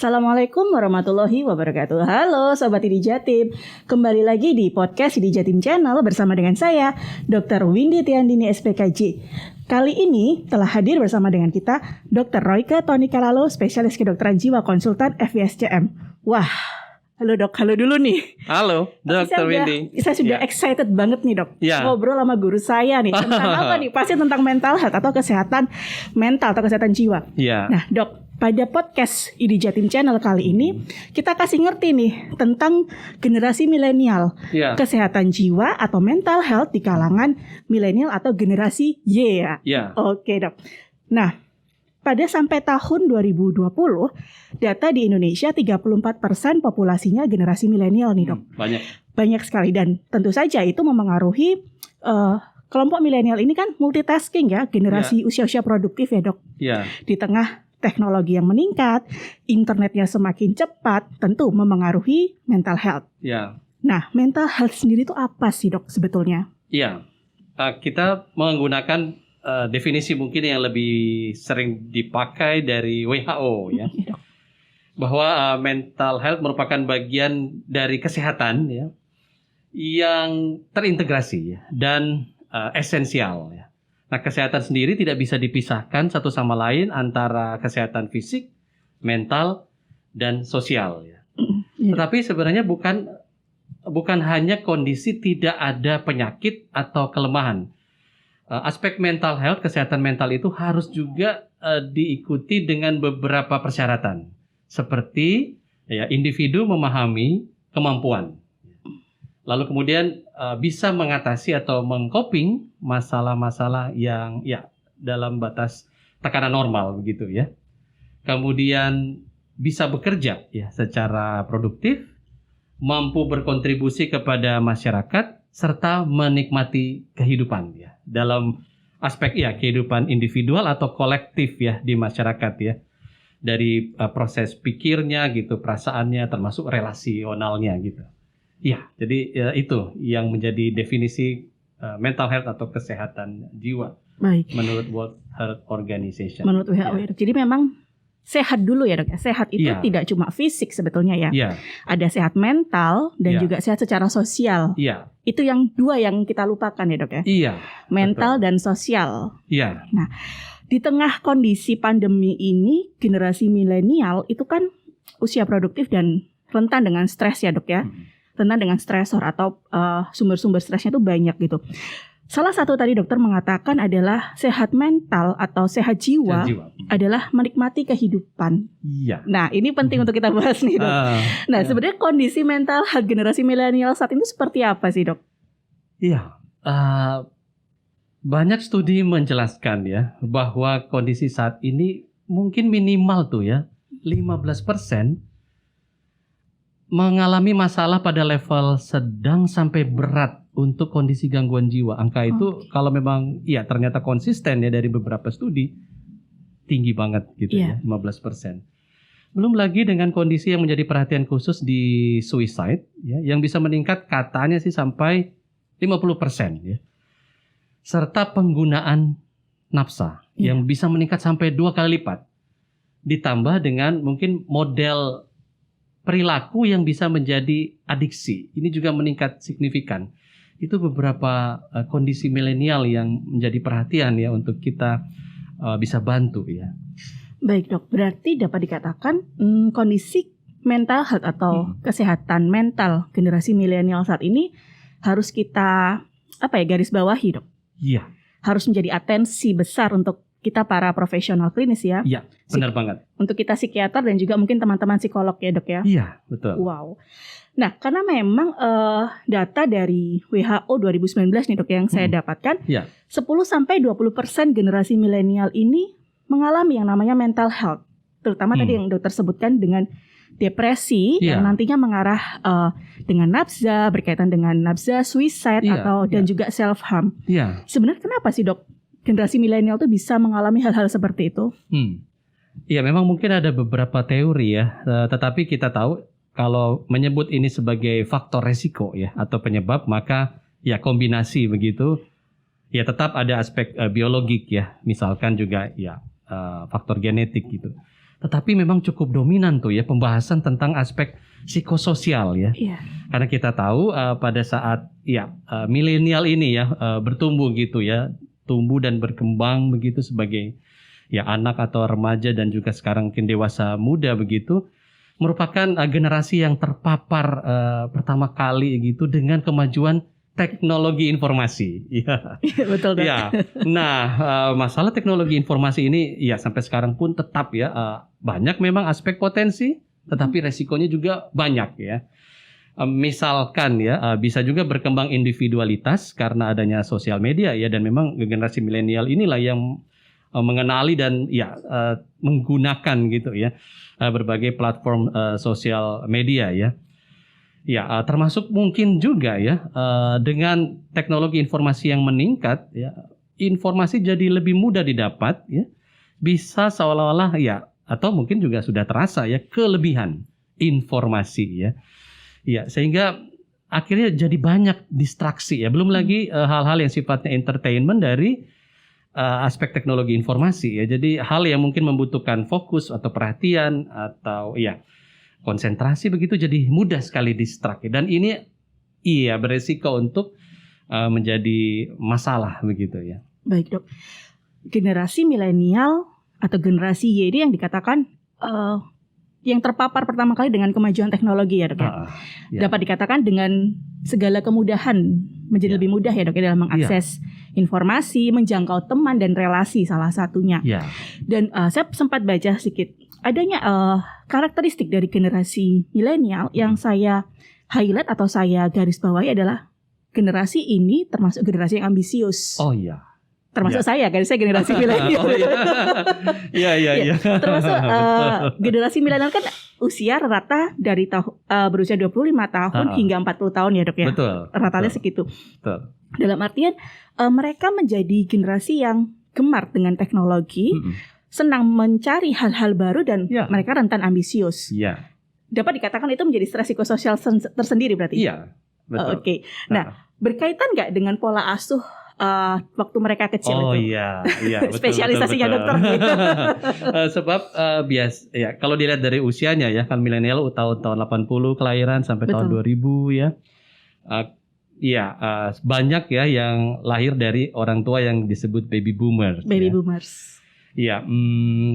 Assalamualaikum warahmatullahi wabarakatuh. Halo Sobat ID Jatim, kembali lagi di podcast ID Jatim Channel bersama dengan saya Dr. Windy Tiandini SPKJ. Kali ini telah hadir bersama dengan kita Dr. Royke Tony Kalalo, spesialis kedokteran jiwa konsultan FISCM. Wah, halo dok, halo dulu nih. Halo Dr. Windy. Saya sudah excited banget nih dok, ngobrol sama guru saya nih tentang apa nih? Pasti tentang mental health atau kesehatan mental atau kesehatan jiwa. Nah dok, pada podcast ID Jatim Channel kali ini kita kasih ngerti nih tentang generasi milenial, kesehatan jiwa atau mental health di kalangan milenial atau generasi Y ya. Oke dok. Nah, pada sampai tahun 2020, data di Indonesia 34% populasinya generasi milenial nih dok. Banyak sekali, dan tentu saja itu memengaruhi kelompok milenial ini kan multitasking ya, generasi usia-usia produktif ya dok. Di tengah teknologi yang meningkat, internetnya semakin cepat, tentu memengaruhi mental health. Nah, mental health sendiri itu apa sih dok sebetulnya? Kita menggunakan definisi mungkin yang lebih sering dipakai dari WHO ya, bahwa mental health merupakan bagian dari kesehatan ya, yang terintegrasi ya, dan esensial ya. Nah, kesehatan sendiri tidak bisa dipisahkan satu sama lain antara kesehatan fisik, mental, dan sosial ya. Tetapi sebenarnya bukan hanya kondisi tidak ada penyakit atau kelemahan. Aspek mental health, kesehatan mental itu harus juga diikuti dengan beberapa persyaratan. Seperti ya, individu memahami kemampuan. Lalu kemudian bisa mengatasi atau mengcoping masalah-masalah yang ya dalam batas tekanan normal begitu ya. Kemudian bisa bekerja ya secara produktif, mampu berkontribusi kepada masyarakat serta menikmati kehidupan ya dalam aspek ya kehidupan individual atau kolektif ya di masyarakat ya. Dari proses pikirnya gitu, perasaannya termasuk relasionalnya gitu. Ya, jadi itu yang menjadi definisi mental health atau kesehatan jiwa. Menurut World Health Organization. Menurut WHO. Jadi memang sehat dulu ya dok. Sehat itu tidak cuma fisik sebetulnya ya. Ada sehat mental dan juga sehat secara sosial. Itu yang dua yang kita lupakan ya dok ya. Mental dan sosial. Nah, di tengah kondisi pandemi ini, generasi milenial itu kan usia produktif dan rentan dengan stres ya dok ya. Rentan dengan stresor atau sumber-sumber stresnya itu banyak gitu. Salah satu tadi dokter mengatakan adalah sehat mental atau sehat jiwa adalah menikmati kehidupan. Nah, ini penting untuk kita bahas nih dok. Sebenarnya kondisi mental generasi milenial saat ini seperti apa sih dok? Banyak studi menjelaskan ya bahwa kondisi saat ini mungkin minimal tuh ya 15% mengalami masalah pada level sedang sampai berat untuk kondisi gangguan jiwa. Angka itu kalau memang ya ternyata konsisten ya dari beberapa studi tinggi banget gitu ya, 15%. Belum lagi dengan kondisi yang menjadi perhatian khusus di suicide ya, yang bisa meningkat katanya sih sampai 50% ya. Serta penggunaan nafsa yang bisa meningkat sampai 2 kali lipat. Ditambah dengan mungkin model perilaku yang bisa menjadi adiksi. Ini juga meningkat signifikan. Itu beberapa kondisi milenial yang menjadi perhatian ya untuk kita bisa bantu ya. Baik dok, berarti dapat dikatakan kondisi mental health atau kesehatan mental generasi milenial saat ini harus kita garis bawahi dok. Harus menjadi atensi besar untuk kita para profesional klinis ya. Benar banget. Untuk kita psikiater dan juga mungkin teman-teman psikolog ya dok ya. Betul. Wow. Nah, karena memang data dari WHO 2019 nih dok yang saya dapatkan, 10-20% generasi milenial ini mengalami yang namanya mental health. Terutama tadi yang dokter sebutkan dengan depresi yang nantinya mengarah dengan nafza, berkaitan dengan nafza, suicide dan juga self harm. Sebenarnya kenapa sih dok generasi milenial tuh bisa mengalami hal-hal seperti itu? Memang mungkin ada beberapa teori ya, tetapi kita tahu kalau menyebut ini sebagai faktor resiko ya atau penyebab, maka ya kombinasi begitu. Ya tetap ada aspek biologik ya, misalkan juga ya faktor genetik gitu. tetapi memang cukup dominan tuh ya pembahasan tentang aspek psikososial ya. Karena kita tahu pada saat milenial ini ya bertumbuh gitu ya, tumbuh dan berkembang begitu sebagai ya anak atau remaja dan juga sekarang mungkin dewasa muda begitu, merupakan generasi yang terpapar pertama kali gitu dengan kemajuan teknologi informasi. Ya. Betul. Ya. Nah, masalah teknologi informasi ini ya sampai sekarang pun tetap ya banyak memang aspek potensi, tetapi resikonya juga banyak ya. Misalkan ya bisa juga berkembang individualitas karena adanya sosial media ya, dan memang generasi milenial inilah yang mengenali dan menggunakan gitu ya berbagai platform sosial media ya. Ya, termasuk mungkin juga ya dengan teknologi informasi yang meningkat ya, informasi jadi lebih mudah didapat ya. Bisa seolah-olah ya, atau mungkin juga sudah terasa ya kelebihan informasi ya. Ya, sehingga akhirnya jadi banyak distraksi ya. Belum lagi hal-hal yang sifatnya entertainment dari aspek teknologi informasi ya. Jadi hal yang mungkin membutuhkan fokus atau perhatian atau konsentrasi begitu jadi mudah sekali distract, dan ini beresiko untuk menjadi masalah begitu ya. Baik dok, generasi milenial atau generasi Y ini yang dikatakan yang terpapar pertama kali dengan kemajuan teknologi ya dok ya. Dapat dikatakan dengan segala kemudahan menjadi lebih mudah ya dok ya dalam mengakses informasi, menjangkau teman dan relasi salah satunya. Dan saya sempat baca sedikit adanya karakteristik dari generasi milenial yang saya highlight atau saya garis bawahi adalah generasi ini termasuk generasi yang ambisius. Oh iya. Termasuk saya generasi milenial. Iya. Termasuk generasi milenial kan usia rata dari berusia 25 tahun hingga 40 tahun ya dok ya. Betul. Ratanya segitu. Betul. Dalam artian mereka menjadi generasi yang gemar dengan teknologi. Senang mencari hal-hal baru dan mereka rentan ambisius. Dapat dikatakan itu menjadi stres psikososial tersendiri berarti? Iya, betul. Oke. Nah, berkaitan nggak dengan pola asuh waktu mereka kecil itu? Oh iya, betul. Spesialisasinya dokter gitu. Sebab kalau dilihat dari usianya ya, kan milenial tahun 80 kelahiran sampai tahun 2000 ya. Banyak ya yang lahir dari orang tua yang disebut baby boomers. Boomers. Ya,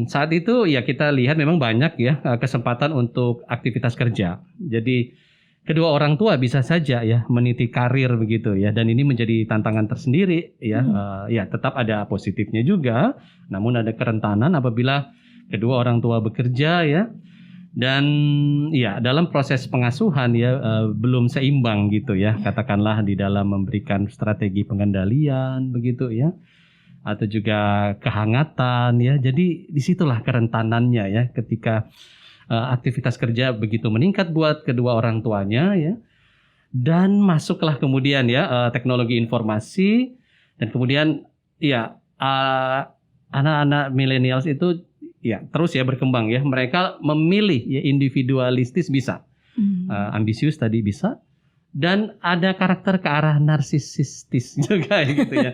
saat itu ya kita lihat memang banyak ya kesempatan untuk aktivitas kerja. Jadi kedua orang tua bisa saja ya meniti karir begitu ya, dan ini menjadi tantangan tersendiri ya. Tetap ada positifnya juga, namun ada kerentanan apabila kedua orang tua bekerja ya, dan dalam proses pengasuhan ya belum seimbang gitu ya, katakanlah di dalam memberikan strategi pengendalian begitu ya, atau juga kehangatan ya. Jadi disitulah kerentanannya ya ketika aktivitas kerja begitu meningkat buat kedua orang tuanya ya, dan masuklah kemudian ya teknologi informasi, dan kemudian anak-anak millennials itu terus ya berkembang ya, mereka memilih ya individualistis bisa, ambisius tadi bisa, dan ada karakter ke arah narsisistis juga gitu ya.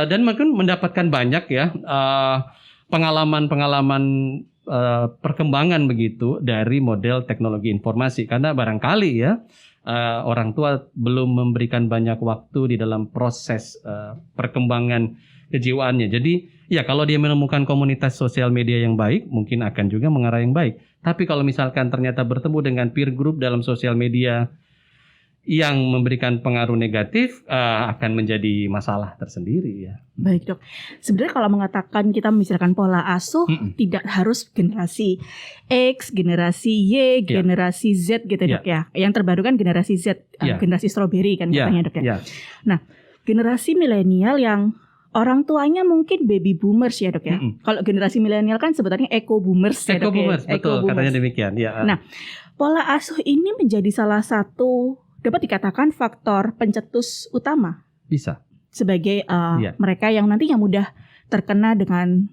Dan mungkin mendapatkan banyak ya pengalaman perkembangan begitu dari model teknologi informasi, karena barangkali ya orang tua belum memberikan banyak waktu di dalam proses perkembangan kejiwaannya. Jadi kalau dia menemukan komunitas sosial media yang baik, mungkin akan juga mengarah yang baik. Tapi kalau misalkan ternyata bertemu dengan peer group dalam sosial media yang memberikan pengaruh negatif, akan menjadi masalah tersendiri ya. Baik dok, sebenarnya kalau mengatakan kita misalkan pola asuh tidak harus generasi X, generasi Y, generasi Z gitu dok ya. Yang terbaru kan generasi Z, generasi strawberry kan katanya dok ya. Nah, generasi milenial yang orang tuanya mungkin baby boomers ya dok ya. Kalau generasi milenial kan sebenarnya eco boomers ya dok ya. Betul, katanya demikian ya. Nah, pola asuh ini menjadi salah satu dapat dikatakan faktor pencetus utama. Bisa. Sebagai mereka yang nantinya mudah terkena dengan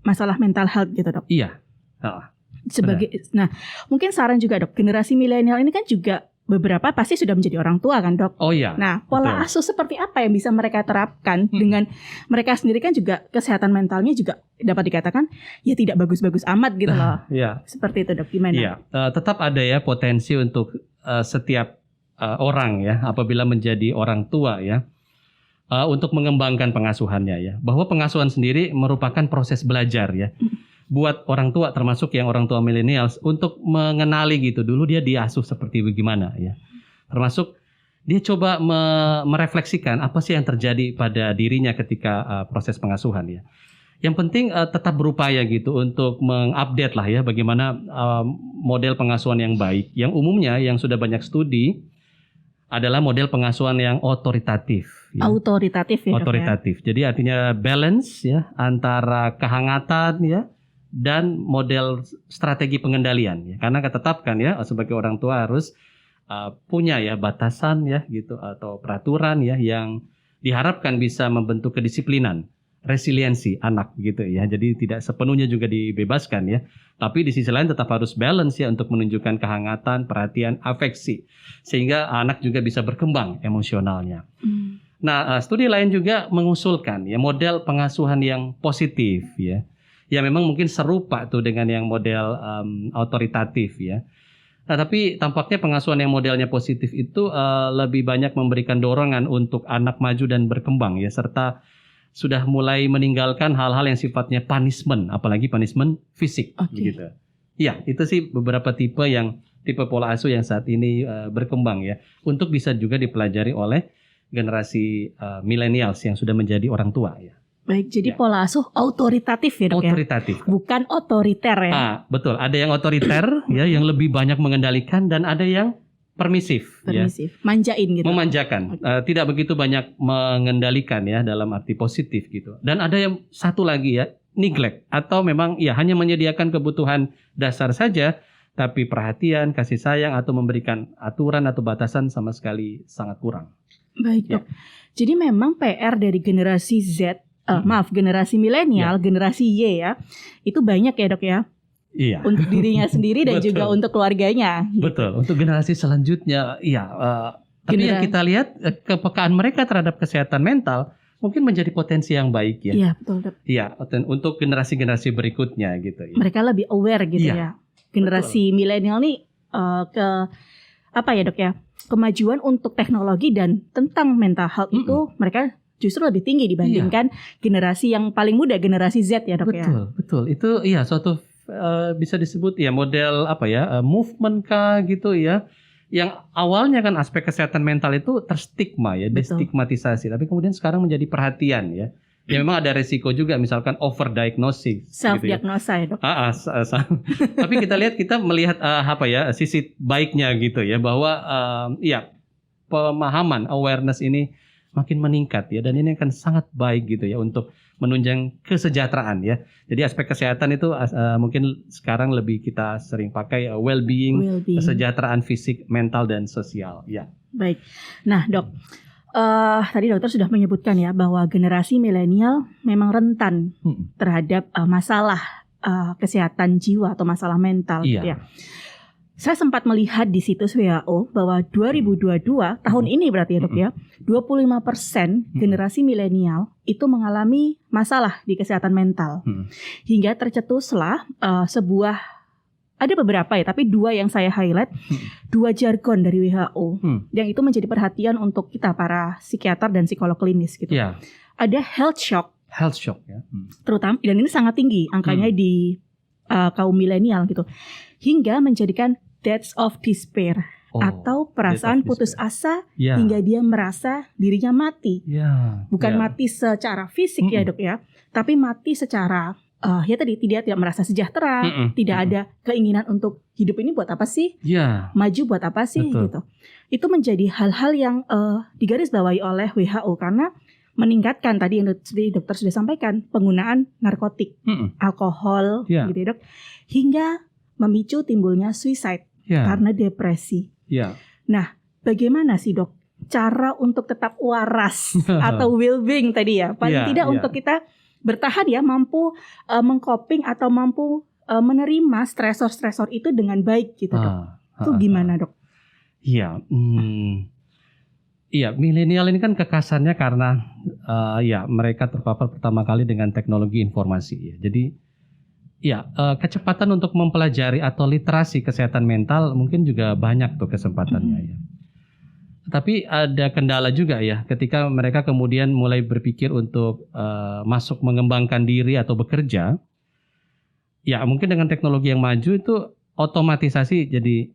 masalah mental health gitu dok. Iya. Nah, mungkin saran juga dok, generasi milenial ini kan juga beberapa pasti sudah menjadi orang tua kan, Dok? Oh iya. Nah, pola asuh seperti apa yang bisa mereka terapkan dengan mereka sendiri kan juga kesehatan mentalnya juga dapat dikatakan ya tidak bagus-bagus amat gitu loh. Iya. Seperti itu, Dok. Gimana? Iya, tetap ada ya potensi untuk setiap orang ya apabila menjadi orang tua ya untuk mengembangkan pengasuhannya ya. Bahwa pengasuhan sendiri merupakan proses belajar ya. Buat orang tua termasuk yang orang tua millennials untuk mengenali gitu dulu dia diasuh seperti bagaimana ya, termasuk dia coba merefleksikan apa sih yang terjadi pada dirinya ketika proses pengasuhan ya. Yang penting tetap berupaya gitu untuk mengupdate lah ya bagaimana model pengasuhan yang baik, yang umumnya yang sudah banyak studi adalah model pengasuhan yang otoritatif ya. Otoritatif ya, otoritatif. Jadi artinya balance ya antara kehangatan ya dan model strategi pengendalian ya. Karena ketetapkan ya sebagai orang tua harus punya ya batasan ya gitu atau peraturan ya yang diharapkan bisa membentuk kedisiplinan, resiliensi anak gitu ya. Jadi tidak sepenuhnya juga dibebaskan ya. Tapi di sisi lain tetap harus balance ya untuk menunjukkan kehangatan, perhatian, afeksi sehingga anak juga bisa berkembang emosionalnya. Nah, studi lain juga mengusulkan ya model pengasuhan yang positif ya. Ya memang mungkin serupa tuh dengan yang model otoritatif ya. Nah, tapi tampaknya pengasuhan yang modelnya positif itu lebih banyak memberikan dorongan untuk anak maju dan berkembang ya, serta sudah mulai meninggalkan hal-hal yang sifatnya punishment, apalagi punishment fisik gitu. Ya, itu sih beberapa tipe pola asuh yang saat ini berkembang ya, untuk bisa juga dipelajari oleh generasi millennials yang sudah menjadi orang tua ya. Baik, jadi pola asuh otoritatif ya, Dok, otoritatif. Bukan otoriter ya. Betul, ada yang otoriter ya yang lebih banyak mengendalikan dan ada yang permisif ya. Manjain gitu. Memanjakan. Tidak begitu banyak mengendalikan ya dalam arti positif gitu. Dan ada yang satu lagi ya, neglect atau memang ya hanya menyediakan kebutuhan dasar saja tapi perhatian, kasih sayang atau memberikan aturan atau batasan sama sekali sangat kurang. Baik, Dok. Jadi memang PR dari generasi Z generasi milenial, generasi Y ya, itu banyak ya, Dok ya. Iya. Untuk dirinya sendiri dan juga untuk keluarganya. Betul. Untuk generasi selanjutnya, iya. Tapi yang kita lihat kepekaan mereka terhadap kesehatan mental mungkin menjadi potensi yang baik ya. Iya, betul, Dok. Iya, untuk generasi-generasi berikutnya gitu ya. Mereka lebih aware gitu ya. Generasi milenial nih Dok ya? Kemajuan untuk teknologi dan tentang mental health itu mereka justru lebih tinggi dibandingkan generasi yang paling muda, generasi Z ya, Dok ya. Betul. Itu suatu bisa disebut ya model movement kah gitu ya. Yang awalnya kan aspek kesehatan mental itu terstigma ya, destigmatisasi, tapi kemudian sekarang menjadi perhatian ya. Ya memang ada resiko juga misalkan overdiagnosis, self-diagnosa gitu ya. Tapi kita melihat sisi baiknya gitu ya, bahwa pemahaman awareness ini makin meningkat ya, dan ini akan sangat baik gitu ya untuk menunjang kesejahteraan ya. Jadi aspek kesehatan itu mungkin sekarang lebih kita sering pakai well-being, kesejahteraan fisik, mental dan sosial ya. Baik. Nah, Dok, tadi dokter sudah menyebutkan ya bahwa generasi milenial memang rentan terhadap masalah kesehatan jiwa atau masalah mental gitu ya. Saya sempat melihat di situs WHO bahwa 2022 tahun ini berarti ya, Dok ya, 25% generasi milenial itu mengalami masalah di kesehatan mental. Hingga tercetuslah ada beberapa ya, tapi dua yang saya highlight, dua jargon dari WHO yang itu menjadi perhatian untuk kita para psikiater dan psikolog klinis gitu. Ada health shock ya. Terutama, dan ini sangat tinggi angkanya di kaum milenial gitu, hingga menjadikan deaths of despair atau perasaan putus asa hingga dia merasa dirinya mati. Bukan mati secara fisik ya, Dok ya, tapi mati secara tidak merasa sejahtera, tidak ada keinginan untuk hidup ini buat apa sih? Maju buat apa sih? Gitu. Itu menjadi hal-hal yang digarisbawahi oleh WHO karena meningkatkan tadi yang dokter sudah sampaikan, penggunaan narkotik, alkohol, gitu ya, Dok, hingga memicu timbulnya suicide karena depresi. Nah, bagaimana sih, Dok, cara untuk tetap waras atau well-being tadi ya, paling tidak untuk kita bertahan ya, mampu mengcoping atau mampu menerima stresor-stresor itu dengan baik gitu, Dok. Itu gimana, Dok? Iya, iya, milenial ini kan kekasannya karena ya mereka terpapar pertama kali dengan teknologi informasi ya. Jadi ya kecepatan untuk mempelajari atau literasi kesehatan mental mungkin juga banyak tuh kesempatannya ya. Tapi ada kendala juga ya ketika mereka kemudian mulai berpikir untuk masuk mengembangkan diri atau bekerja. Ya mungkin dengan teknologi yang maju itu otomatisasi jadi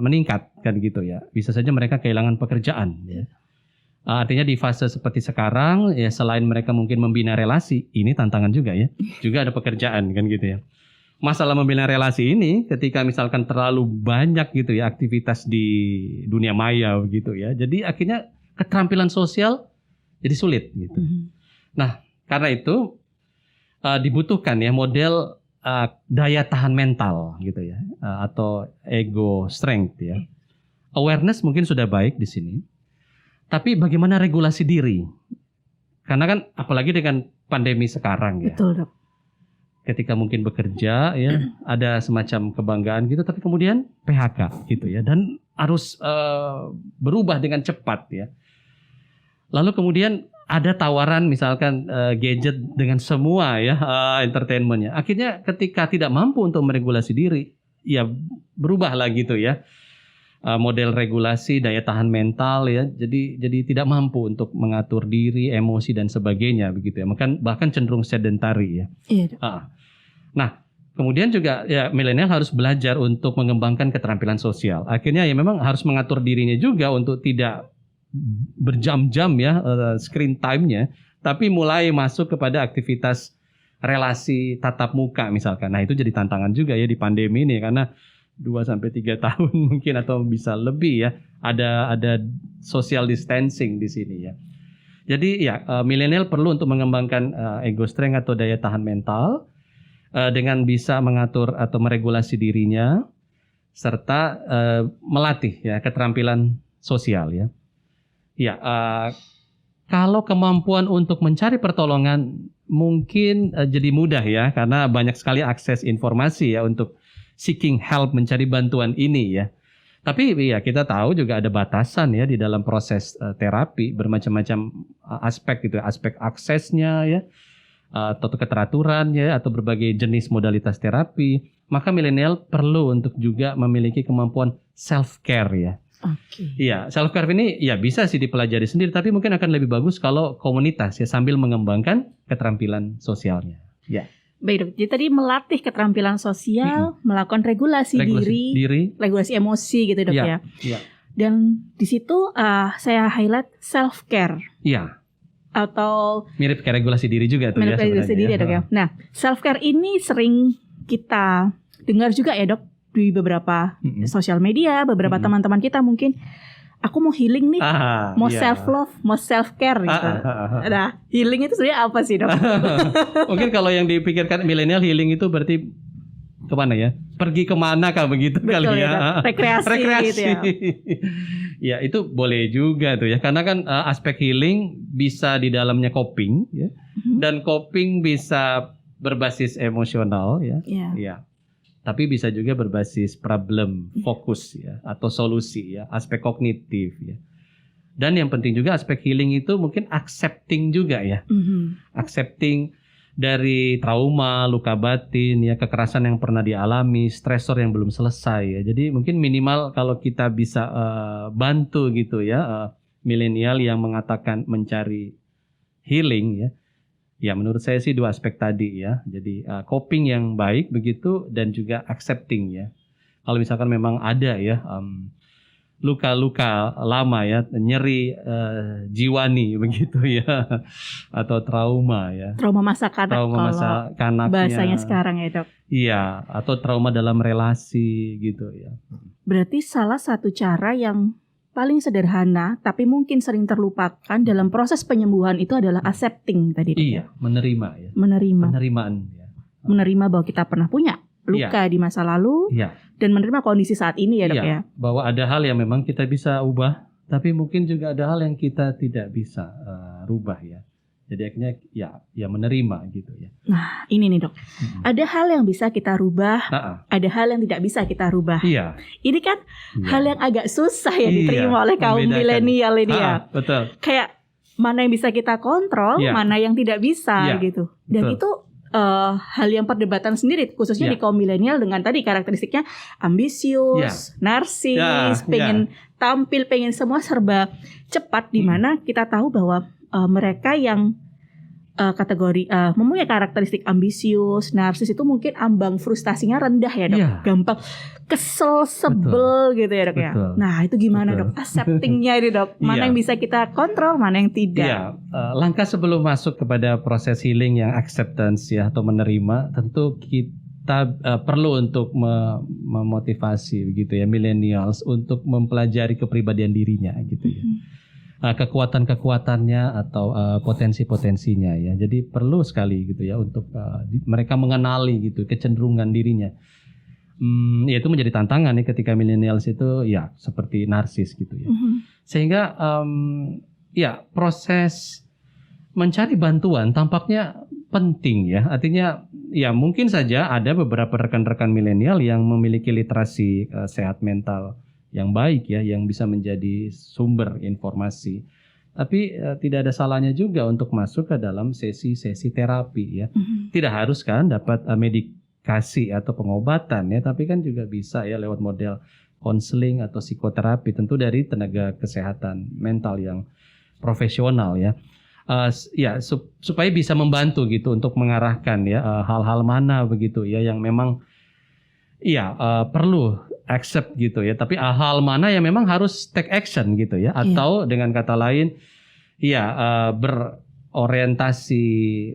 meningkat kan gitu ya. Bisa saja mereka kehilangan pekerjaan ya. Artinya di fase seperti sekarang ya selain mereka mungkin membina relasi, ini tantangan juga ya. Juga ada pekerjaan kan gitu ya. Masalah membina relasi ini ketika misalkan terlalu banyak gitu ya aktivitas di dunia maya gitu ya. Jadi akhirnya keterampilan sosial jadi sulit gitu. Nah, karena itu dibutuhkan ya model daya tahan mental gitu ya, atau ego strength ya. Awareness mungkin sudah baik di sini. Tapi bagaimana regulasi diri? Karena kan apalagi dengan pandemi sekarang ya. Betul, Dok. Ketika mungkin bekerja ya ada semacam kebanggaan gitu, tapi kemudian PHK gitu ya, dan harus berubah dengan cepat ya. Lalu kemudian ada tawaran misalkan gadget dengan semua ya entertainmentnya. Akhirnya ketika tidak mampu untuk meregulasi diri, ya berubahlah gitu ya model regulasi daya tahan mental ya. Jadi tidak mampu untuk mengatur diri, emosi dan sebagainya begitu ya. Bahkan cenderung sedentary ya. Iya. Nah, kemudian juga ya milenial harus belajar untuk mengembangkan keterampilan sosial. Akhirnya ya memang harus mengatur dirinya juga untuk tidak berjam-jam ya screen time-nya, tapi mulai masuk kepada aktivitas relasi tatap muka misalkan. Nah, itu jadi tantangan juga ya di pandemi ini karena 2-3 tahun mungkin atau bisa lebih ya ada social distancing di sini ya. Jadi ya milenial perlu untuk mengembangkan ego strength atau daya tahan mental dengan bisa mengatur atau meregulasi dirinya serta melatih ya keterampilan sosial ya. Ya, kalau kemampuan untuk mencari pertolongan mungkin jadi mudah ya karena banyak sekali akses informasi ya untuk seeking help, mencari bantuan ini ya. Tapi ya kita tahu juga ada batasan ya di dalam proses terapi, bermacam-macam aspek gitu, aspek aksesnya ya, atau keteraturan ya, atau berbagai jenis modalitas terapi. Maka milenial perlu untuk juga memiliki kemampuan self care ya. Iya, self care ini ya bisa sih dipelajari sendiri, tapi mungkin akan lebih bagus kalau komunitas ya sambil mengembangkan keterampilan sosialnya. Ya. Baik, Dok. Jadi tadi melatih keterampilan sosial, melakukan regulasi diri, regulasi emosi gitu, Dok ya. Ya. Dan di situ saya highlight self care. Iya. Atau mirip kayak regulasi diri juga tuh ya. Mirip regulasi diri ya, Dok ya. Nah, self care ini sering kita dengar juga ya, Dok, di beberapa sosial media, beberapa teman-teman kita mungkin aku mau healing nih, mau self love, mau self care gitu. Nah, healing itu sebenarnya apa sih, Dok? Mungkin kalau yang dipikirkan milenial healing itu berarti kemana ya? Pergi kemana kah begitu. Betul, kali ya? Rekreasi. Gitu ya. Ya itu boleh juga tuh ya, karena kan aspek healing bisa di dalamnya coping ya, dan coping bisa berbasis emosional ya. Ya. Tapi bisa juga berbasis problem fokus ya, atau solusi ya, aspek kognitif ya. Dan yang penting juga aspek healing itu mungkin accepting juga ya. Accepting dari trauma, luka batin ya, kekerasan yang pernah dialami, stresor yang belum selesai ya. Jadi mungkin minimal kalau kita bisa bantu gitu ya milenial yang mengatakan mencari healing ya. Ya menurut saya sih 2 aspek tadi ya. Jadi coping yang baik begitu dan juga accepting ya. Kalau misalkan memang ada ya luka-luka lama ya, nyeri jiwani begitu ya, atau trauma ya. Trauma masa kanak, trauma masa kanaknya. Bahasanya sekarang ya, Dok. Iya, atau trauma dalam relasi gitu ya. Berarti salah satu cara yang paling sederhana tapi mungkin sering terlupakan dalam proses penyembuhan itu adalah accepting tadi. Iya, menerima ya. Penerimaan ya. Menerima bahwa kita pernah punya luka di masa lalu dan menerima kondisi saat ini ya, Dok ya. Bahwa ada hal yang memang kita bisa ubah, tapi mungkin juga ada hal yang kita tidak bisa rubah ya. Jadi akhirnya ya menerima gitu ya. Nah ini nih dok, ada hal yang bisa kita rubah, ada hal yang tidak bisa kita rubah. Iya. Ini kan hal yang agak susah ya diterima oleh kaum milenial ini ya. Betul. Kayak mana yang bisa kita kontrol, mana yang tidak bisa gitu. Dan itu hal yang perdebatan sendiri, khususnya di kaum milenial dengan tadi karakteristiknya ambisius, narsis, pengen tampil, pengen semua serba cepat, di mana kita tahu bahwa mereka yang kategori mempunyai karakteristik ambisius, narsis itu mungkin ambang frustasinya rendah ya dok, gampang kesel, sebel gitu ya dok ya. Nah itu gimana dok, acceptingnya ini dok, mana yang bisa kita kontrol, mana yang tidak. Langkah sebelum masuk kepada proses healing yang acceptance ya atau menerima, tentu kita perlu untuk memotivasi begitu ya millennials untuk mempelajari kepribadian dirinya gitu ya. Kekuatan-kekuatannya atau potensi-potensinya ya. Jadi perlu sekali gitu ya untuk mereka mengenali gitu kecenderungan dirinya. Ya itu menjadi tantangan nih ketika millennials itu ya seperti narsis gitu ya. Sehingga ya proses mencari bantuan tampaknya penting ya. Artinya ya mungkin saja ada beberapa rekan-rekan milenial yang memiliki literasi sehat mental yang baik ya, yang bisa menjadi sumber informasi. Tapi tidak ada salahnya juga untuk masuk ke dalam sesi-sesi terapi ya. Tidak harus kan dapat medikasi atau pengobatan ya, tapi kan juga bisa ya lewat model konseling atau psikoterapi, tentu dari tenaga kesehatan mental yang profesional ya. Supaya bisa membantu gitu untuk mengarahkan ya hal-hal mana begitu ya yang memang perlu accept gitu ya, tapi hal mana yang memang harus take action gitu ya, atau dengan kata lain berorientasi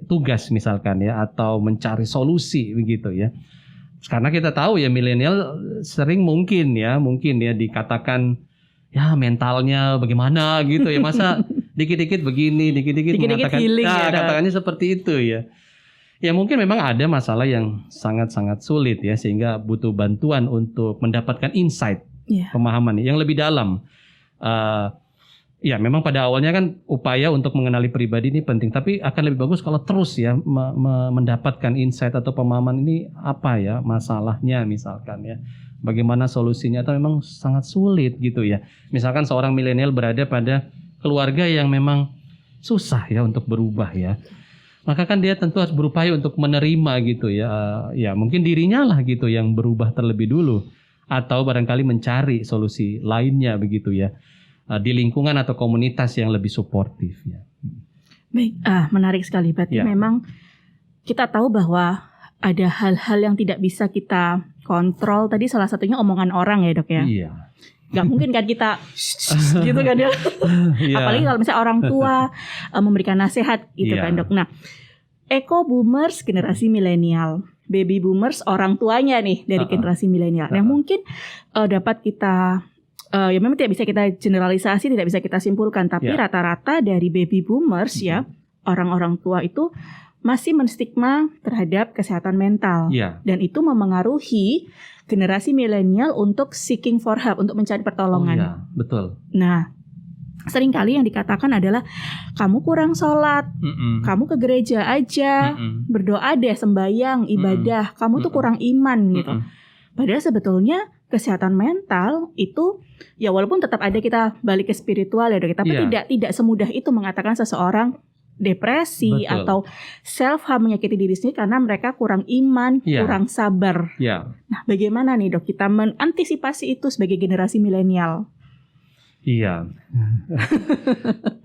tugas misalkan ya, atau mencari solusi begitu ya. Karena kita tahu ya milenial sering mungkin ya dikatakan ya mentalnya bagaimana gitu ya, masa dikit-dikit begini, dikit-dikit mengatakan katakannya seperti itu ya. Ya mungkin memang ada masalah yang sangat-sangat sulit ya, sehingga butuh bantuan untuk mendapatkan insight, pemahaman yang lebih dalam. Ya memang pada awalnya kan upaya untuk mengenali pribadi ini penting, tapi akan lebih bagus kalau terus ya mendapatkan insight atau pemahaman ini apa ya masalahnya misalkan ya. Bagaimana solusinya, atau memang sangat sulit gitu ya. Misalkan seorang milenial berada pada keluarga yang memang susah ya untuk berubah ya. Maka kan dia tentu harus berupaya untuk menerima gitu ya. Ya mungkin dirinya lah gitu yang berubah terlebih dulu, atau barangkali mencari solusi lainnya begitu ya, di lingkungan atau komunitas yang lebih suportif ya. Baik, menarik sekali. Berarti memang kita tahu bahwa ada hal-hal yang tidak bisa kita kontrol. Tadi salah satunya omongan orang ya dok ya. Iya. Gak mungkin kan kita gitu kan ya. Apalagi kalau misalnya orang tua memberikan nasihat gitu kan dok. Nah, eco boomers generasi milenial, baby boomers orang tuanya nih dari generasi milenial. Yang mungkin dapat kita ya memang tidak bisa kita generalisasi, tidak bisa kita simpulkan, tapi rata-rata dari baby boomers ya, orang-orang tua itu masih menstigma terhadap kesehatan mental, dan itu memengaruhi generasi milenial untuk seeking for help, untuk mencari pertolongan. Betul. Nah, seringkali yang dikatakan adalah kamu kurang sholat, kamu ke gereja aja, berdoa deh, sembahyang, ibadah, kamu tuh kurang iman gitu. Padahal sebetulnya kesehatan mental itu ya walaupun tetap ada kita balik ke spiritual ya, tapi tidak semudah itu mengatakan seseorang depresi atau self harm, menyakiti diri sendiri karena mereka kurang iman, kurang sabar. Nah, bagaimana nih dok kita mengantisipasi itu sebagai generasi milenial? Iya,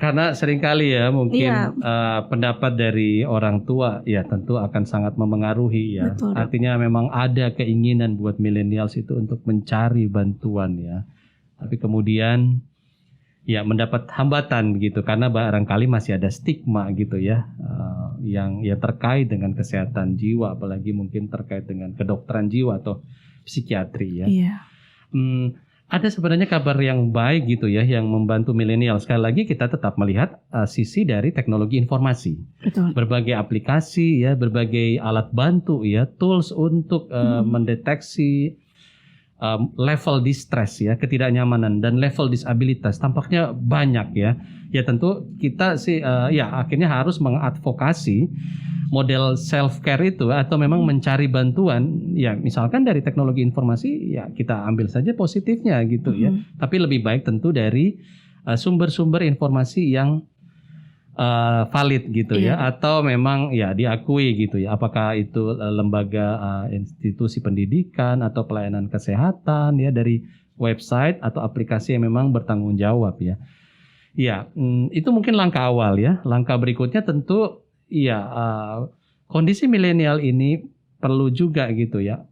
karena seringkali ya mungkin pendapat dari orang tua ya tentu akan sangat memengaruhi ya. Betul, artinya memang ada keinginan buat milenials itu untuk mencari bantuan ya, tapi kemudian ya mendapat hambatan begitu karena barangkali masih ada stigma gitu ya, yang ya terkait dengan kesehatan jiwa, apalagi mungkin terkait dengan kedokteran jiwa atau psikiatri ya. Ada sebenarnya kabar yang baik gitu ya yang membantu milenial. Sekali lagi kita tetap melihat sisi dari teknologi informasi. Betul. Berbagai aplikasi ya, berbagai alat bantu ya, tools untuk mendeteksi level distress ya, ketidaknyamanan dan level disabilitas tampaknya banyak ya. Ya tentu kita sih ya akhirnya harus mengadvokasi model self care itu atau memang mencari bantuan ya, misalkan dari teknologi informasi ya kita ambil saja positifnya gitu ya. Tapi lebih baik tentu dari sumber-sumber informasi yang valid gitu ya, atau memang ya diakui gitu ya, apakah itu lembaga institusi pendidikan atau pelayanan kesehatan ya, dari website atau aplikasi yang memang bertanggung jawab ya. Ya, itu mungkin langkah awal ya. Langkah berikutnya tentu ya kondisi milenial ini perlu juga gitu ya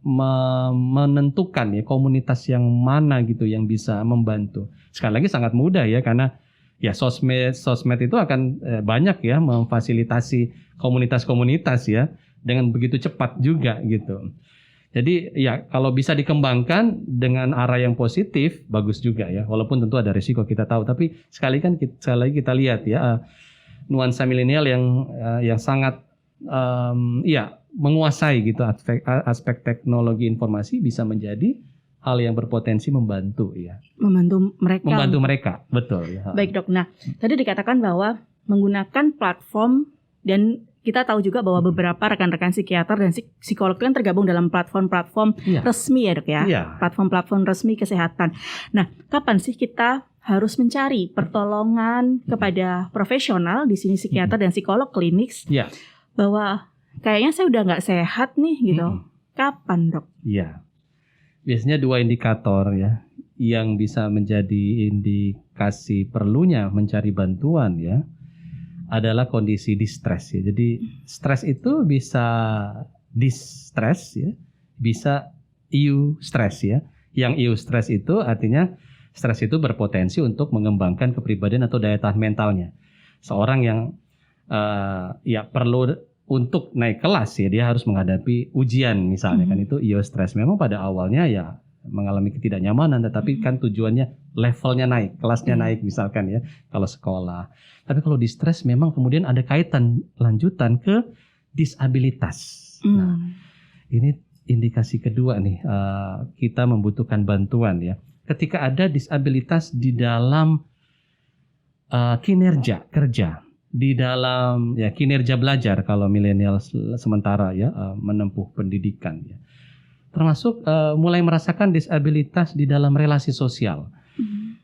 menentukan ya komunitas yang mana gitu yang bisa membantu. Sekali lagi sangat mudah ya, karena ya sosmed itu akan banyak ya memfasilitasi komunitas-komunitas ya dengan begitu cepat juga gitu. Jadi ya kalau bisa dikembangkan dengan arah yang positif bagus juga ya, walaupun tentu ada risiko kita tahu, tapi sekali lagi kita lihat ya nuansa milenial yang sangat ya menguasai gitu aspek teknologi informasi bisa menjadi hal yang berpotensi membantu ya. Membantu mereka, betul ya. Baik dok, nah tadi dikatakan bahwa menggunakan platform, dan kita tahu juga bahwa beberapa rekan-rekan psikiater dan psikolog itu kan tergabung dalam platform-platform resmi ya dok ya, platform-platform resmi kesehatan. Nah, kapan sih kita harus mencari pertolongan kepada profesional, di sini psikiater dan psikolog klinis, bahwa kayaknya saya udah nggak sehat nih gitu. Kapan dok? Iya. Biasanya 2 indikator ya yang bisa menjadi indikasi perlunya mencari bantuan ya adalah kondisi distress ya. Jadi stres itu bisa distress ya, bisa eustress ya. Yang eustress itu artinya stres itu berpotensi untuk mengembangkan kepribadian atau daya tahan mentalnya. Seorang yang ya perlu untuk naik kelas ya, dia harus menghadapi ujian misalnya kan, itu eustress. Memang pada awalnya ya mengalami ketidaknyamanan, tetapi kan tujuannya levelnya naik, kelasnya naik misalkan ya kalau sekolah. Tapi kalau distress memang kemudian ada kaitan lanjutan ke disabilitas. Nah, ini indikasi kedua nih, kita membutuhkan bantuan ya. Ketika ada disabilitas di dalam kinerja kerja, di dalam ya kinerja belajar kalau milenial sementara ya menempuh pendidikan ya, termasuk mulai merasakan disabilitas di dalam relasi sosial,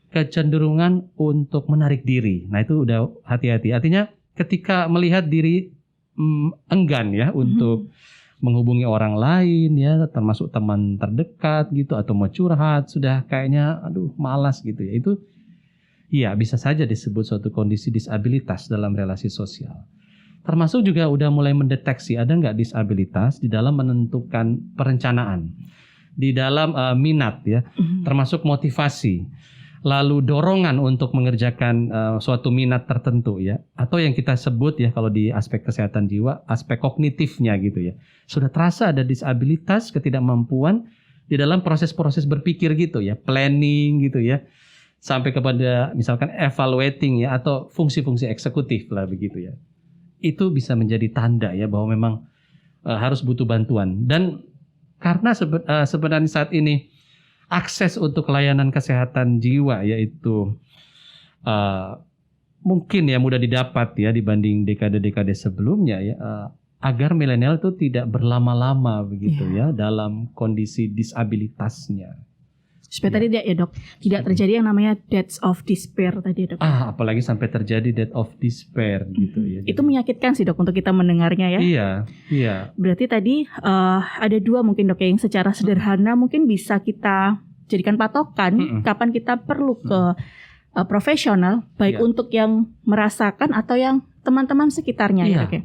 kecenderungan untuk menarik diri. Nah itu udah hati-hati. Artinya ketika melihat diri enggan ya untuk menghubungi orang lain ya, termasuk teman terdekat gitu, atau mau curhat sudah kayaknya aduh malas gitu ya, itu iya, bisa saja disebut suatu kondisi disabilitas dalam relasi sosial. Termasuk juga udah mulai mendeteksi ada nggak disabilitas di dalam menentukan perencanaan, di dalam minat ya, termasuk motivasi, lalu dorongan untuk mengerjakan suatu minat tertentu ya, atau yang kita sebut ya kalau di aspek kesehatan jiwa, aspek kognitifnya gitu ya. Sudah terasa ada disabilitas, ketidakmampuan di dalam proses-proses berpikir gitu ya, planning gitu ya, sampai kepada misalkan evaluating ya, atau fungsi-fungsi eksekutif lah begitu ya. Itu bisa menjadi tanda ya bahwa memang harus butuh bantuan. Dan karena sebenarnya saat ini akses untuk layanan kesehatan jiwa yaitu mungkin ya mudah didapat ya dibanding dekade-dekade sebelumnya ya, agar milenial itu tidak berlama-lama begitu ya dalam kondisi disabilitasnya. Supaya tadi ya dok, tidak terjadi yang namanya deaths of despair tadi dok. Apalagi sampai terjadi death of despair gitu ya. Itu menyakitkan sih dok untuk kita mendengarnya ya. Iya. Berarti tadi ada 2 mungkin dok yang secara sederhana mungkin bisa kita jadikan patokan kapan kita perlu ke profesional, baik untuk yang merasakan atau yang teman-teman sekitarnya ya dok ya.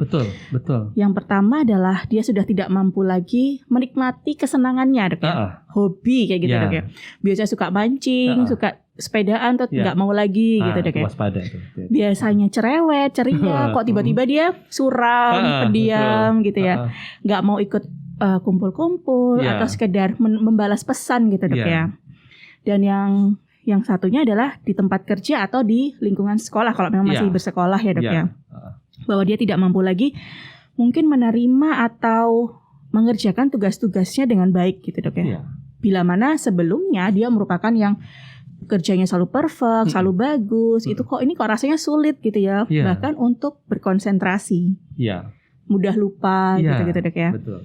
Betul. Yang pertama adalah dia sudah tidak mampu lagi menikmati kesenangannya dok ya. Hobi kayak gitu dok ya. Biasanya suka mancing, suka sepedaan tuh nggak mau lagi gitu dok ya. Waspada itu. Biasanya cerewet, ceria, kok tiba-tiba dia suram, pendiam gitu ya. Nggak mau ikut kumpul-kumpul atau sekedar membalas pesan gitu dok ya. Dan yang satunya adalah di tempat kerja atau di lingkungan sekolah kalau memang masih bersekolah ya dok ya. Bahwa dia tidak mampu lagi mungkin menerima atau mengerjakan tugas-tugasnya dengan baik gitu dok ya. Bila mana sebelumnya dia merupakan yang kerjanya selalu perfect, selalu bagus, itu kok rasanya sulit gitu ya. Bahkan untuk berkonsentrasi. Mudah lupa gitu-gitu Dok ya. Betul.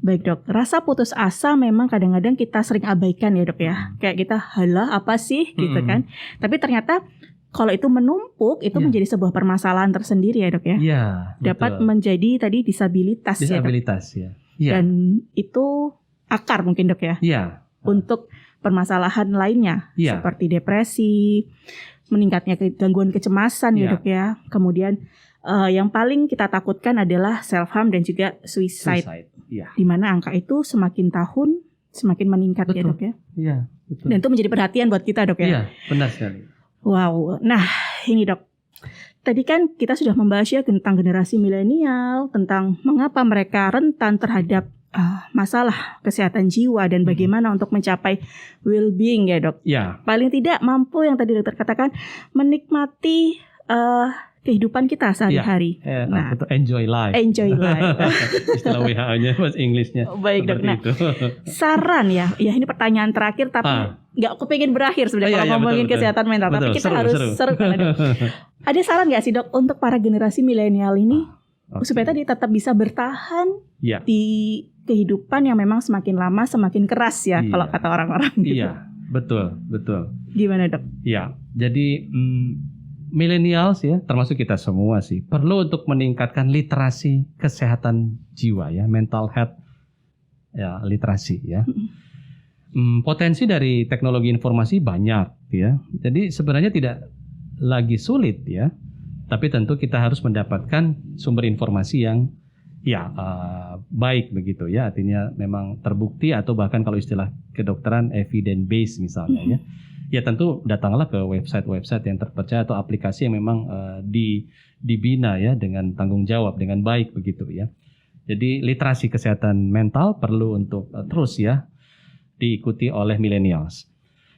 Baik Dok, rasa putus asa memang kadang-kadang kita sering abaikan ya Dok ya. Kayak kita halah apa sih gitu kan. Tapi ternyata kalau itu menumpuk itu menjadi sebuah permasalahan tersendiri ya Dok ya. Dapat menjadi tadi disabilitas ya Dok. Dan itu akar mungkin Dok ya. Untuk permasalahan lainnya seperti depresi, meningkatnya gangguan kecemasan ya Dok ya. Kemudian yang paling kita takutkan adalah self harm dan juga suicide. Di mana angka itu semakin tahun semakin meningkat ya Dok ya. Betul. Dan itu menjadi perhatian buat kita Dok ya. Benar sekali. Wow. Nah, ini Dok. Tadi kan kita sudah membahas ya tentang generasi milenial, tentang mengapa mereka rentan terhadap masalah kesehatan jiwa dan bagaimana untuk mencapai well-being ya Dok. Paling tidak mampu yang tadi dokter katakan menikmati kehidupan kita sehari-hari. Enjoy life. Istilah WHO-nya bahasa Inggrisnya. Baik Dok. Nah, saran ya ini pertanyaan terakhir tapi nggak kepengin berakhir sebenarnya kalau ngomongin kesehatan mental. Tapi kita harus seru kan Dok. Ada saran nggak sih Dok untuk para generasi milenial ini supaya tadi tetap bisa bertahan di kehidupan yang memang semakin lama semakin keras ya kalau kata orang-orang gitu. Betul. Gimana Dok? Jadi millennials ya, termasuk kita semua sih, perlu untuk meningkatkan literasi kesehatan jiwa ya, mental health ya, literasi ya. Potensi dari teknologi informasi banyak ya. Jadi sebenarnya tidak lagi sulit ya. Tapi tentu kita harus mendapatkan sumber informasi yang baik begitu ya, artinya memang terbukti atau bahkan kalau istilah kedokteran evidence based misalnya ya tentu datanglah ke website yang terpercaya atau aplikasi yang memang dibina ya dengan tanggung jawab dengan baik begitu ya. Jadi literasi kesehatan mental perlu untuk terus ya diikuti oleh millennials.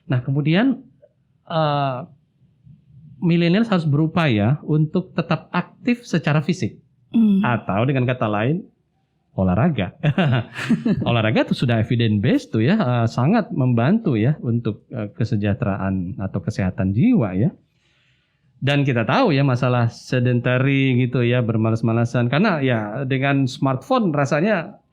Nah kemudian millennials harus berupaya untuk tetap aktif secara fisik. Atau dengan kata lain olahraga. Olahraga itu sudah evidence based tuh ya, sangat membantu ya untuk kesejahteraan atau kesehatan jiwa ya. Dan kita tahu ya masalah sedentary gitu ya, bermalas-malasan karena ya dengan smartphone rasanya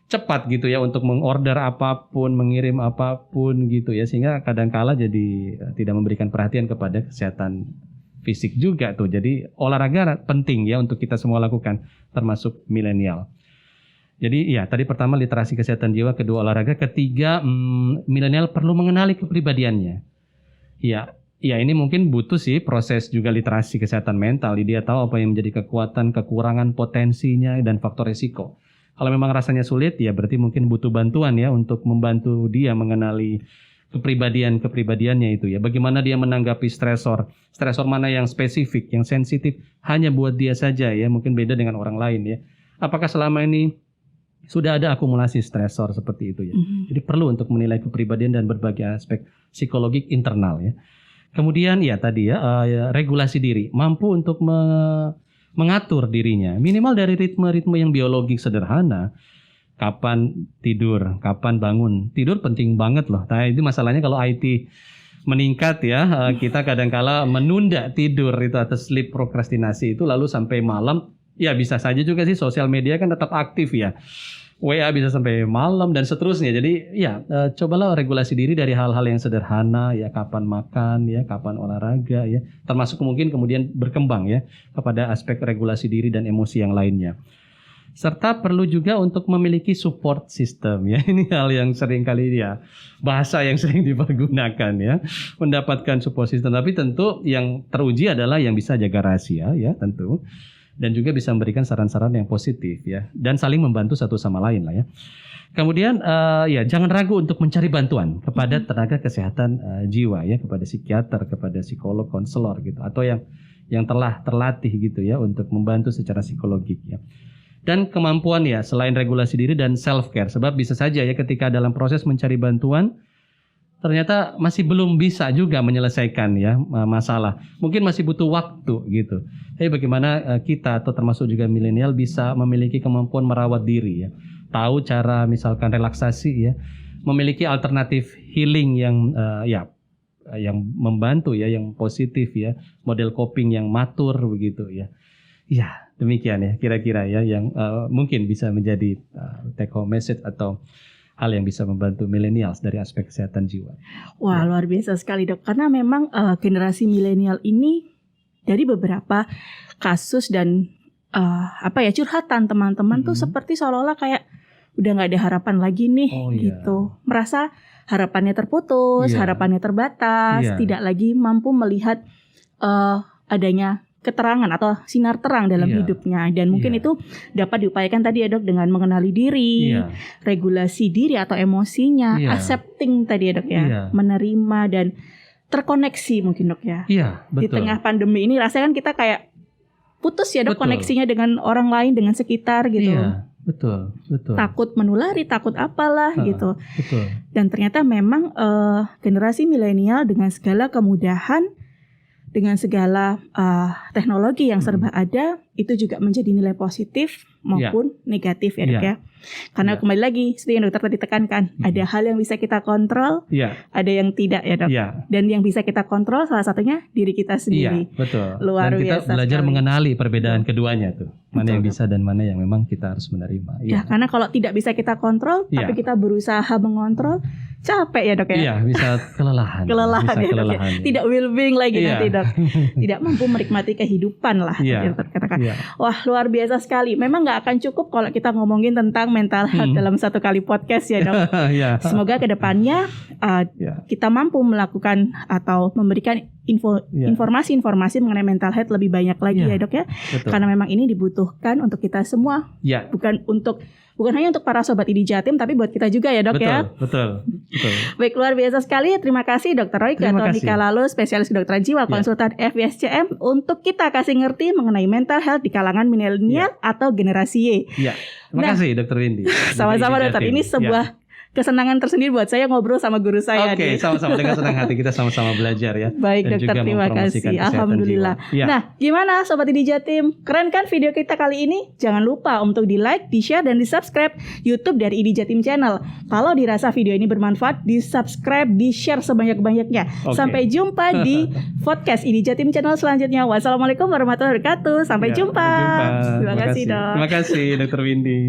cepat gitu ya untuk mengorder apapun, mengirim apapun gitu ya, sehingga kadangkala jadi tidak memberikan perhatian kepada kesehatan fisik juga tuh. Jadi olahraga penting ya untuk kita semua lakukan, termasuk milenial. Jadi ya tadi pertama literasi kesehatan jiwa, kedua olahraga, ketiga milenial perlu mengenali kepribadiannya. Ya ini mungkin butuh sih proses juga literasi kesehatan mental. Dia tahu apa yang menjadi kekuatan, kekurangan, potensinya dan faktor resiko. Kalau memang rasanya sulit ya berarti mungkin butuh bantuan ya untuk membantu dia mengenali kepribadiannya itu ya. Bagaimana dia menanggapi stresor mana yang spesifik, yang sensitif hanya buat dia saja ya, mungkin beda dengan orang lain ya. Apakah selama ini sudah ada akumulasi stresor seperti itu ya. Jadi perlu untuk menilai kepribadian dan berbagai aspek psikologik internal ya. Kemudian ya tadi ya regulasi diri, mampu untuk mengatur dirinya minimal dari ritme-ritme yang biologik sederhana. Kapan tidur, kapan bangun. Tidur penting banget loh. Nah itu masalahnya kalau IT meningkat ya, kita kadangkala menunda tidur itu atau sleep prokrastinasi itu lalu sampai malam. Ya bisa saja juga sih sosial media kan tetap aktif ya. WA bisa sampai malam dan seterusnya. Jadi ya cobalah regulasi diri dari hal-hal yang sederhana ya, kapan makan ya, kapan olahraga ya. Termasuk kemudian berkembang ya kepada aspek regulasi diri dan emosi yang lainnya. Serta perlu juga untuk memiliki support system ya. Ini hal yang sering kali ya, bahasa yang sering dipergunakan ya. Mendapatkan support system. Tapi tentu yang teruji adalah yang bisa jaga rahasia ya tentu. Dan juga bisa memberikan saran-saran yang positif ya. Dan saling membantu satu sama lain lah ya. Kemudian ya jangan ragu untuk mencari bantuan kepada tenaga kesehatan jiwa ya. Kepada psikiater, kepada psikolog, konselor gitu. Atau yang telah terlatih gitu ya untuk membantu secara psikologik ya. Dan kemampuan ya selain regulasi diri dan self care, sebab bisa saja ya ketika dalam proses mencari bantuan ternyata masih belum bisa juga menyelesaikan ya masalah, mungkin masih butuh waktu gitu. Tapi bagaimana kita atau termasuk juga milenial bisa memiliki kemampuan merawat diri ya, tahu cara misalkan relaksasi ya, memiliki alternatif healing yang yang membantu ya, yang positif ya, model coping yang matur begitu ya. Ya, demikian ya kira-kira ya yang mungkin bisa menjadi take home message atau hal yang bisa membantu millennials dari aspek kesehatan jiwa. Wah, luar biasa sekali, Dok. Karena memang generasi milenial ini dari beberapa kasus dan curhatan teman-teman tuh seperti seolah-olah kayak udah nggak ada harapan lagi nih gitu. Merasa harapannya terputus, harapannya terbatas, tidak lagi mampu melihat adanya keterangan atau sinar terang dalam hidupnya. Dan mungkin itu dapat diupayakan tadi ya, Dok, dengan mengenali diri, regulasi diri atau emosinya, accepting tadi ya, Dok ya, menerima dan terkoneksi mungkin, Dok ya. Iya, betul. Di tengah pandemi ini rasanya kan kita kayak putus ya, Dok, koneksinya dengan orang lain, dengan sekitar gitu. Iya, betul. Takut menulari, takut apalah gitu. Betul. Dan ternyata memang generasi milenial dengan segala kemudahan, dengan segala teknologi yang serba ada, itu juga menjadi nilai positif maupun negatif ya, Dok ya. Karena kembali lagi seperti yang dokter tadi tekankan, ada hal yang bisa kita kontrol, ada yang tidak ya, Dok. Dan yang bisa kita kontrol salah satunya diri kita sendiri. Iya, betul. Luar dan kita biasa belajar sekali mengenali perbedaan keduanya tuh. Mana yang bisa dan mana yang memang kita harus menerima. Ya, karena kalau tidak bisa kita kontrol, tapi kita berusaha mengontrol, capek ya, Dok ya. Iya, bisa kelelahan. kelelahan bisa ya, Dok ya. Tidak well-being lagi nanti, Dok. Tidak mampu menikmati kehidupan lah, katakan. Wah, luar biasa sekali. Memang nggak akan cukup kalau kita ngomongin tentang mental health dalam satu kali podcast ya, Dok. Semoga kedepannya kita mampu melakukan atau memberikan informasi-informasi mengenai mental health lebih banyak lagi ya, Dok ya. Betul. Karena memang ini dibutuhkan untuk kita semua. Bukan hanya untuk para sobat ID Jatim, tapi buat kita juga ya, Dok ya. Betul. Baik, luar biasa sekali. Terima kasih Dr. Roy Nika Lalu, spesialis kedokteran jiwa, konsultan FISCM, untuk kita kasih ngerti mengenai mental health di kalangan milenial atau generasi Y. Terima kasih Dr. Windy. Sama-sama, Dokter. Ini sebuah kesenangan tersendiri buat saya ngobrol sama guru saya. Oke, sama-sama, dengan senang hati kita sama-sama belajar ya. Baik, Dokter, terima kasih. Alhamdulillah. Nah, gimana Sobat ID Jatim? Keren kan video kita kali ini? Jangan lupa untuk di-like, di-share, dan di-subscribe YouTube dari ID Jatim Channel. Kalau dirasa video ini bermanfaat, di-subscribe, di-share sebanyak-banyaknya. Sampai jumpa di podcast ID Jatim Channel selanjutnya. Wassalamualaikum warahmatullahi wabarakatuh. Sampai jumpa. Terima kasih, Dok. Terima kasih, Dr. Windy.